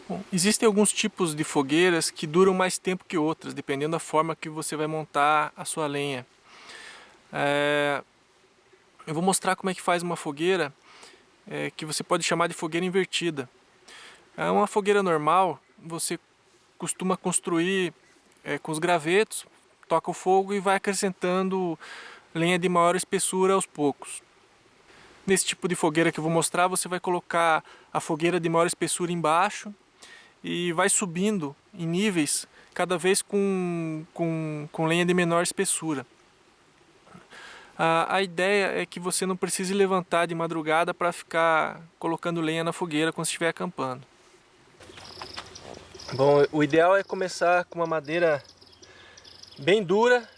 Bom, existem alguns tipos de fogueiras que duram mais tempo que outras, dependendo da forma que você vai montar a sua lenha. Eu vou mostrar como é que faz uma fogueira que você pode chamar de fogueira invertida. É uma fogueira normal, você costuma construir com os gravetos, toca o fogo e vai acrescentando lenha de maior espessura aos poucos. Nesse tipo de fogueira que eu vou mostrar, você vai colocar a fogueira de maior espessura embaixo e vai subindo em níveis cada vez com lenha de menor espessura. A ideia é que você não precise levantar de madrugada para ficar colocando lenha na fogueira quando estiver acampando. Bom, o ideal é começar com uma madeira bem dura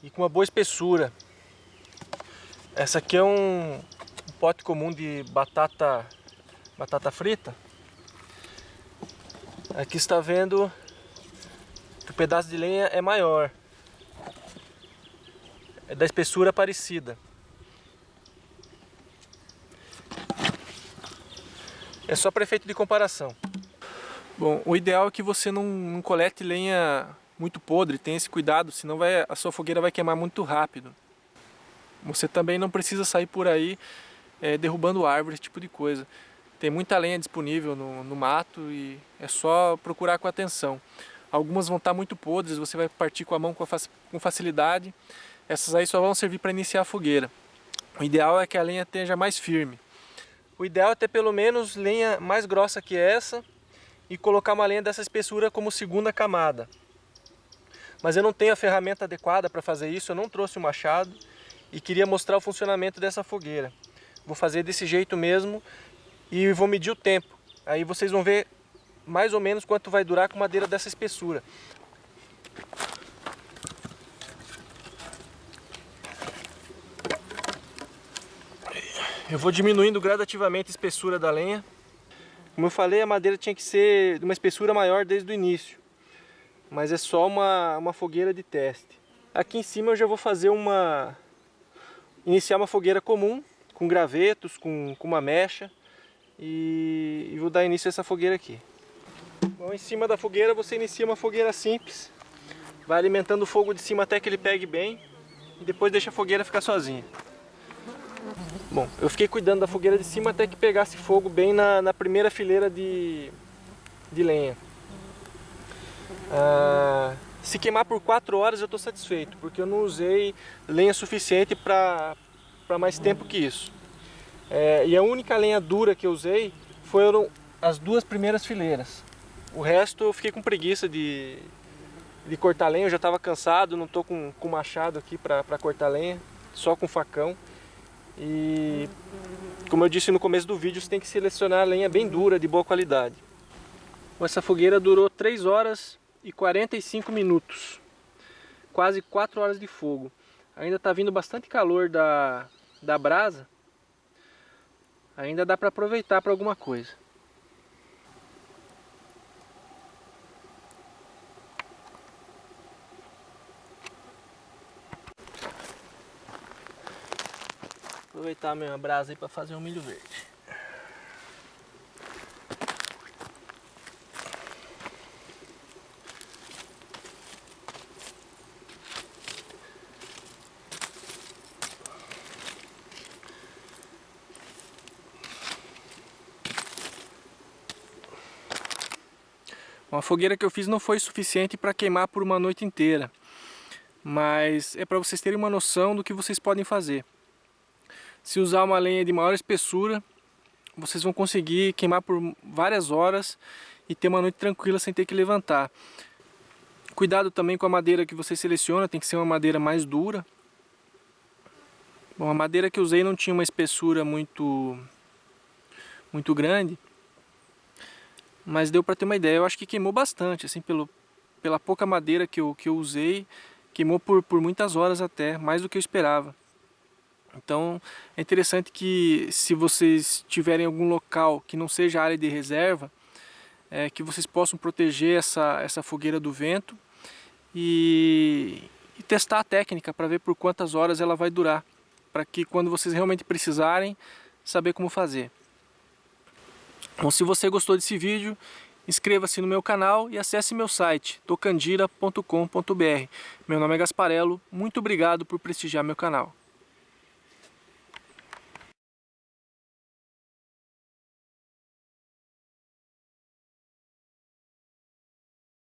e com uma boa espessura. Essa aqui é um pote comum de batata frita. Aqui está vendo que o pedaço de lenha é maior, é da espessura parecida. É só para efeito de comparação. Bom, o ideal é que você não colete lenha muito podre, tenha esse cuidado, senão a sua fogueira vai queimar muito rápido. Você também não precisa sair por aí derrubando árvores, esse tipo de coisa. Tem muita lenha disponível no mato e é só procurar com atenção. Algumas vão estar muito podres, você vai partir com a mão com facilidade. Essas aí só vão servir para iniciar a fogueira. O ideal é que a lenha esteja mais firme. O ideal é ter pelo menos lenha mais grossa que essa e colocar uma lenha dessa espessura como segunda camada. Mas eu não tenho a ferramenta adequada para fazer isso, eu não trouxe o machado e queria mostrar o funcionamento dessa fogueira. Vou fazer desse jeito mesmo e vou medir o tempo. Aí vocês vão ver mais ou menos quanto vai durar com madeira dessa espessura. Eu vou diminuindo gradativamente a espessura da lenha. Como eu falei, a madeira tinha que ser de uma espessura maior desde o início. Mas é só uma fogueira de teste. Aqui em cima eu já vou fazer iniciar uma fogueira comum, com gravetos, com uma mecha. E vou dar início a essa fogueira aqui. Bom, em cima da fogueira você inicia uma fogueira simples. Vai alimentando o fogo de cima até que ele pegue bem. E depois deixa a fogueira ficar sozinha. Bom, eu fiquei cuidando da fogueira de cima até que pegasse fogo bem na primeira fileira de lenha. Se queimar por 4 horas eu estou satisfeito, porque eu não usei lenha suficiente para mais tempo que isso. E a única lenha dura que eu usei foram as 2 primeiras fileiras. O resto eu fiquei com preguiça de cortar lenha, eu já estava cansado, não estou com machado aqui para cortar lenha, só com facão. E como eu disse no começo do vídeo, você tem que selecionar a lenha bem dura, de boa qualidade. Essa fogueira durou 3 horas e 45 minutos, quase 4 horas de fogo. Ainda está vindo bastante calor da brasa, ainda dá para aproveitar para alguma coisa. Aproveitar a minha brasa aí para fazer um milho verde. Uma fogueira que eu fiz não foi suficiente para queimar por uma noite inteira, mas é para vocês terem uma noção do que vocês podem fazer. Se usar uma lenha de maior espessura, vocês vão conseguir queimar por várias horas e ter uma noite tranquila sem ter que levantar. Cuidado também com a madeira que você seleciona, tem que ser uma madeira mais dura. Bom, a madeira que eu usei não tinha uma espessura muito grande, mas deu para ter uma ideia. Eu acho que queimou bastante, assim, pela pouca madeira que eu usei, queimou por muitas horas até, mais do que eu esperava. Então é interessante que, se vocês tiverem algum local que não seja área de reserva, que vocês possam proteger essa fogueira do vento e testar a técnica para ver por quantas horas ela vai durar, para que quando vocês realmente precisarem, saber como fazer. Bom, se você gostou desse vídeo, inscreva-se no meu canal e acesse meu site, tocandira.com.br. Meu nome é Gasparello, muito obrigado por prestigiar meu canal.